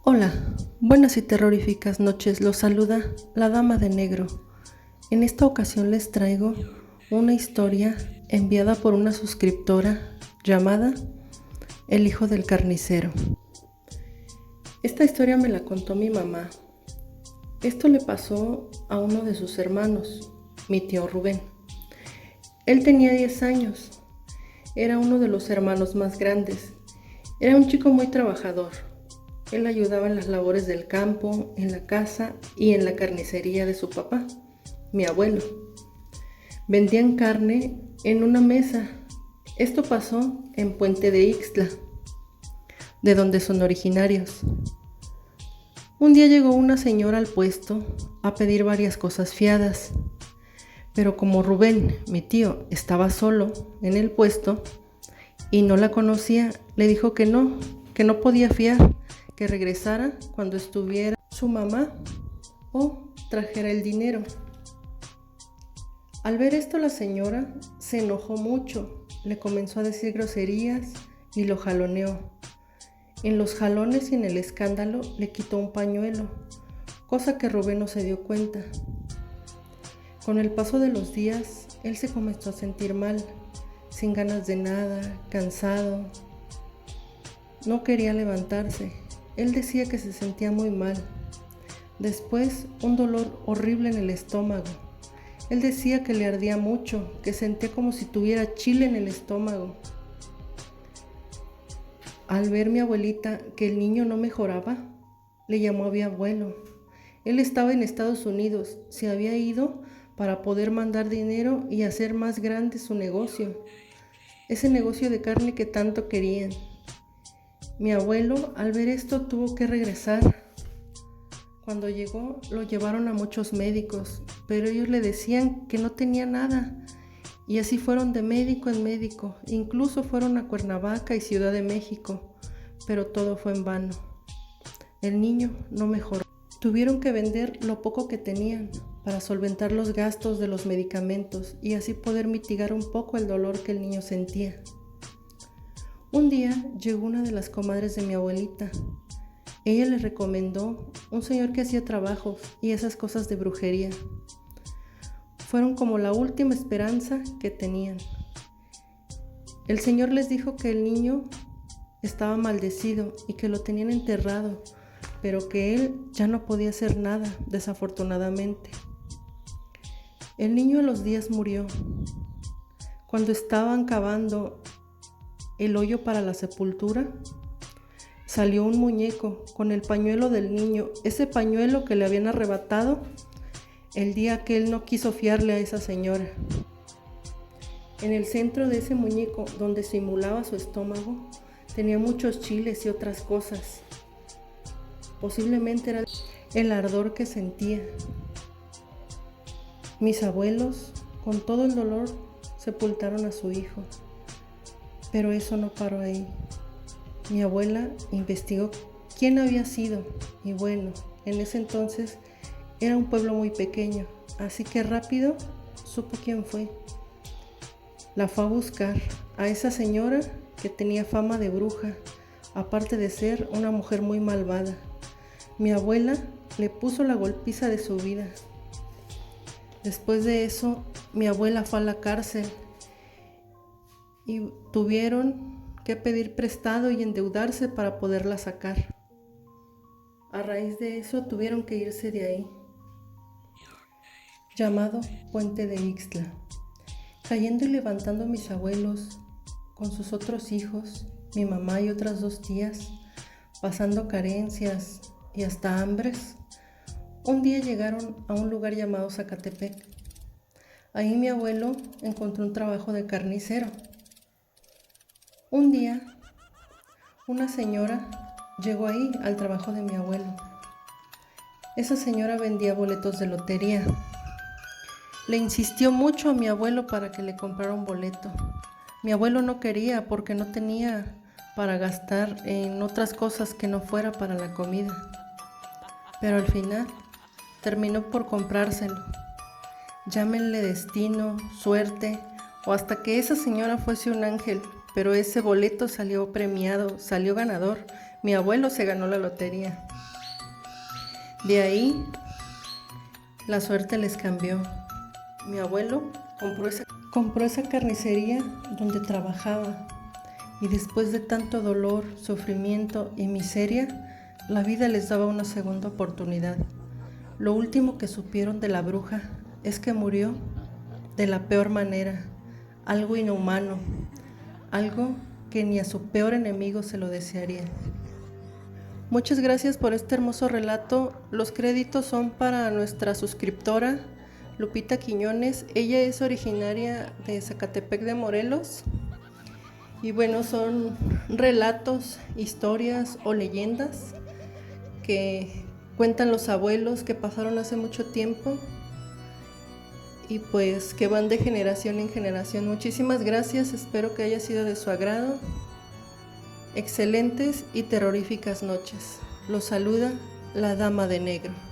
Hola, buenas y terroríficas noches, los saluda la Dama de Negro. En esta ocasión les traigo una historia enviada por una suscriptora llamada El Hijo del Carnicero. Esta historia me la contó mi mamá. Esto le pasó a uno de sus hermanos, mi tío Rubén. Él tenía 10 años, era uno de los hermanos más grandes, era un chico muy trabajador. Él ayudaba en las labores del campo, en la casa y en la carnicería de su papá, mi abuelo. Vendían carne en una mesa. Esto pasó en Puente de Ixtla, de donde son originarios. Un día llegó una señora al puesto a pedir varias cosas fiadas, pero como Rubén, mi tío, estaba solo en el puesto y no la conocía, le dijo que no podía fiar, que regresara cuando estuviera su mamá o trajera el dinero. Al ver esto, la señora se enojó mucho, le comenzó a decir groserías y lo jaloneó. En los jalones y en el escándalo le quitó un pañuelo, cosa que Rubén no se dio cuenta. Con el paso de los días, él se comenzó a sentir mal, sin ganas de nada, cansado. No quería levantarse. Él decía que se sentía muy mal. Después, un dolor horrible en el estómago. Él decía que le ardía mucho, que sentía como si tuviera chile en el estómago. Al ver mi abuelita que el niño no mejoraba, le llamó a mi abuelo. Él estaba en Estados Unidos, se había ido para poder mandar dinero y hacer más grande su negocio, ese negocio de carne que tanto querían. Mi abuelo, al ver esto, tuvo que regresar. Cuando llegó, lo llevaron a muchos médicos, pero ellos le decían que no tenía nada. Y así fueron de médico en médico, incluso fueron a Cuernavaca y Ciudad de México, pero todo fue en vano. El niño no mejoró. Tuvieron que vender lo poco que tenían para solventar los gastos de los medicamentos y así poder mitigar un poco el dolor que el niño sentía. Un día llegó una de las comadres de mi abuelita. Ella le recomendó un señor que hacía trabajos y esas cosas de brujería. Fueron como la última esperanza que tenían. El señor les dijo que el niño estaba maldecido y que lo tenían enterrado, pero que él ya no podía hacer nada, desafortunadamente. El niño a los días murió. Cuando estaban cavando el hoyo para la sepultura, salió un muñeco con el pañuelo del niño, ese pañuelo que le habían arrebatado el día que él no quiso fiarle a esa señora. En el centro de ese muñeco, donde simulaba su estómago, tenía muchos chiles y otras cosas. Posiblemente era el ardor que sentía. Mis abuelos, con todo el dolor, sepultaron a su hijo. Pero eso no paró ahí. Mi abuela investigó quién había sido y bueno, en ese entonces era un pueblo muy pequeño, así que rápido supo quién fue. La fue a buscar a esa señora que tenía fama de bruja, aparte de ser una mujer muy malvada. Mi abuela le puso la golpiza de su vida. Después de eso, mi abuela fue a la cárcel y tuvieron que pedir prestado y endeudarse para poderla sacar. A raíz de eso tuvieron que irse de ahí, llamado Puente de Ixtla. Cayendo y levantando mis abuelos con sus otros hijos, mi mamá y otras 2 tías, pasando carencias y hasta hambres, un día llegaron a un lugar llamado Zacatepec. Ahí mi abuelo encontró un trabajo de carnicero. Un día, una señora llegó ahí al trabajo de mi abuelo. Esa señora vendía boletos de lotería. Le insistió mucho a mi abuelo para que le comprara un boleto. Mi abuelo no quería porque no tenía para gastar en otras cosas que no fuera para la comida. Pero al final terminó por comprárselo. Llámenle destino, suerte o hasta que esa señora fuese un ángel, pero ese boleto salió premiado, salió ganador. Mi abuelo se ganó la lotería. De ahí, la suerte les cambió. Mi abuelo compró esa carnicería donde trabajaba. Y después de tanto dolor, sufrimiento y miseria, la vida les daba una segunda oportunidad. Lo último que supieron de la bruja es que murió de la peor manera, algo inhumano, algo que ni a su peor enemigo se lo desearía. Muchas gracias por este hermoso relato. Los créditos son para nuestra suscriptora, Lupita Quiñones. Ella es originaria de Zacatepec de Morelos. Y bueno, son relatos, historias o leyendas que cuentan los abuelos que pasaron hace mucho tiempo y pues que van de generación en generación. Muchísimas gracias, espero que haya sido de su agrado. Excelentes y terroríficas noches. Los saluda la Dama de Negro.